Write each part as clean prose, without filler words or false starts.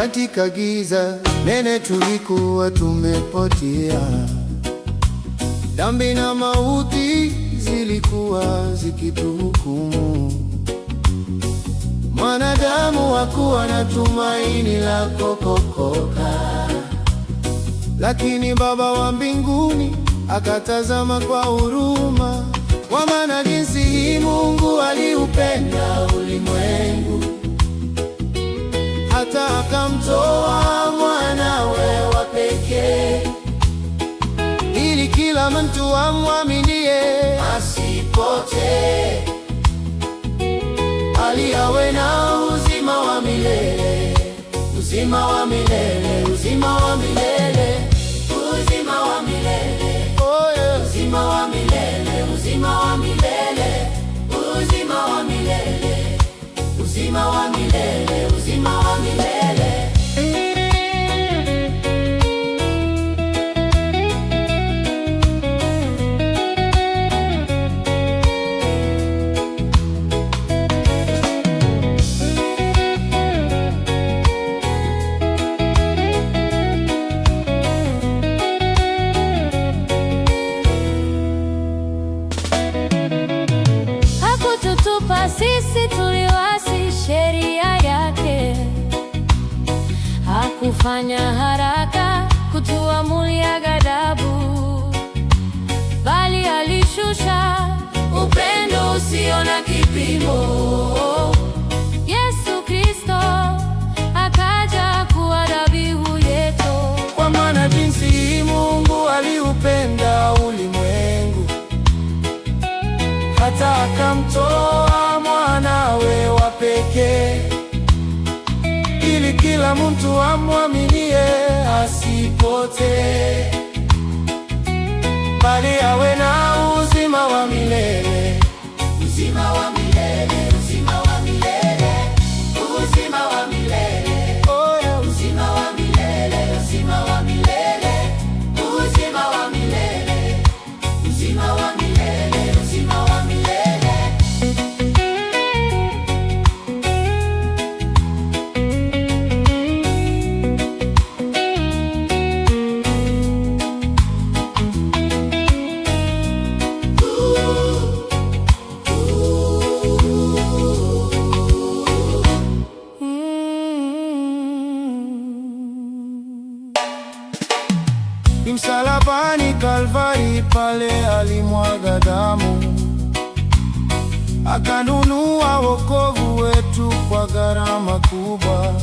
katika giza nene tulikuwa tumepotea. Dhambi na mauti zilikuwa zikituhukumu. Mwanadamu hakuwa na tumaini la kuokoka, lakini Baba wa mbinguni akatazama kwa huruma, kwa maana jinsi hii Mungu aliupenda ulimwengu hata akamtoa mwanawe wa pekee, ili kila mtu amwaminie asipotee, bali awe na uzima wa milele. Uzima wa milele, uzima wa milele, uzima wa milele, oh yeah. Uzima wa milele, uzima wa milele, uzima wa milele, uzima wa milele, uzima wa milele. Sisi tuliwasi sheria yake, hakufanya haraka kutuamulia ghadhabu, bali alishusha upendo usio na kipimo. Yesu Kristo akaja kuwa dhabihu yetu, kwa maana jinsi Mungu aliupenda ulimwengu hata akamtoa mwanawe wa pekee, ili kila mtu amwaminie asipotee, bali awe na uzima wa milele. Uzima wa milele, uzima wa milele, uzima wa milele, oh yeah. Uzima wa milele, uzima wa milele, uzima wa milele, uzima wa milele, uzima wa milele. Msalabani Kalvari, pale alimwaga damu, akanunua wokovu wetu kwa gharama kubwa.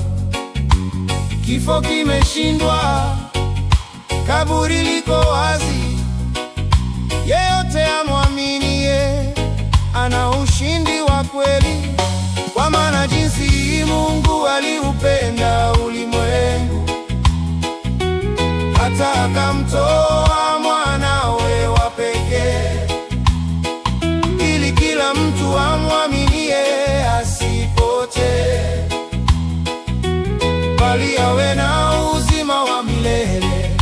Kifo kimeshindwa, kaburi liko wazi, yeyote amwaminie ana ushindi wa kweli, kwa maana jinsi Mungu aliupenda ulimwengu hata akamtoa mwanawe wa pekee, ili kila mtu amwaminie asipotee, bali awe na uzima wa milele.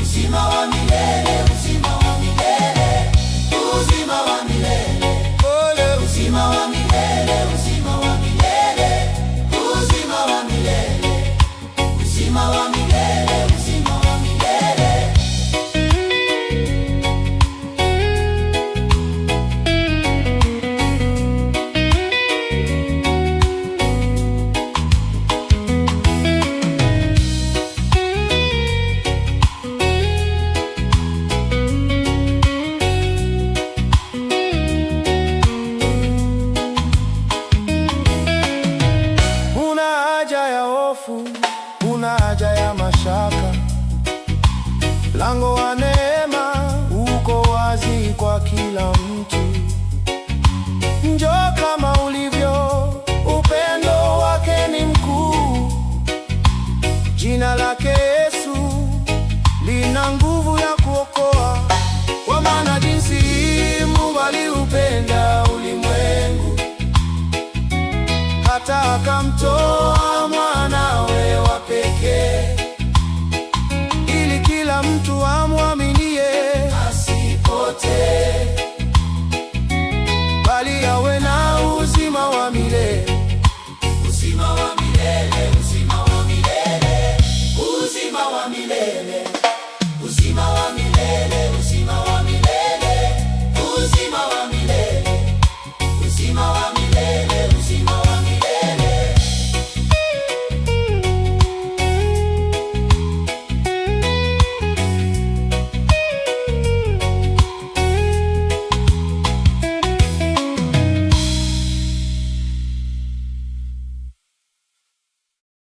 Uzima wa milele, uzima wa milele, uzima wa milele, uzima wa milele, uzima wa milele, uzima wa milele, uzima wa milele. Una haja ya mashaka, mlango wa neema uko wazi kwa kila mtu. Njoo kama ulivyo, upendo wake ni mkuu. Jina lake Yesu lina nguvu ya kuokoa, kwa maana jinsi Mungu aliupenda ulimwengu hata akamtoa mwanawe wa pekee, ili kila mtu amwaminie asipotee, bali awe na uzima wa milele. Uzima wa milele, uzima wa milele. wa milele.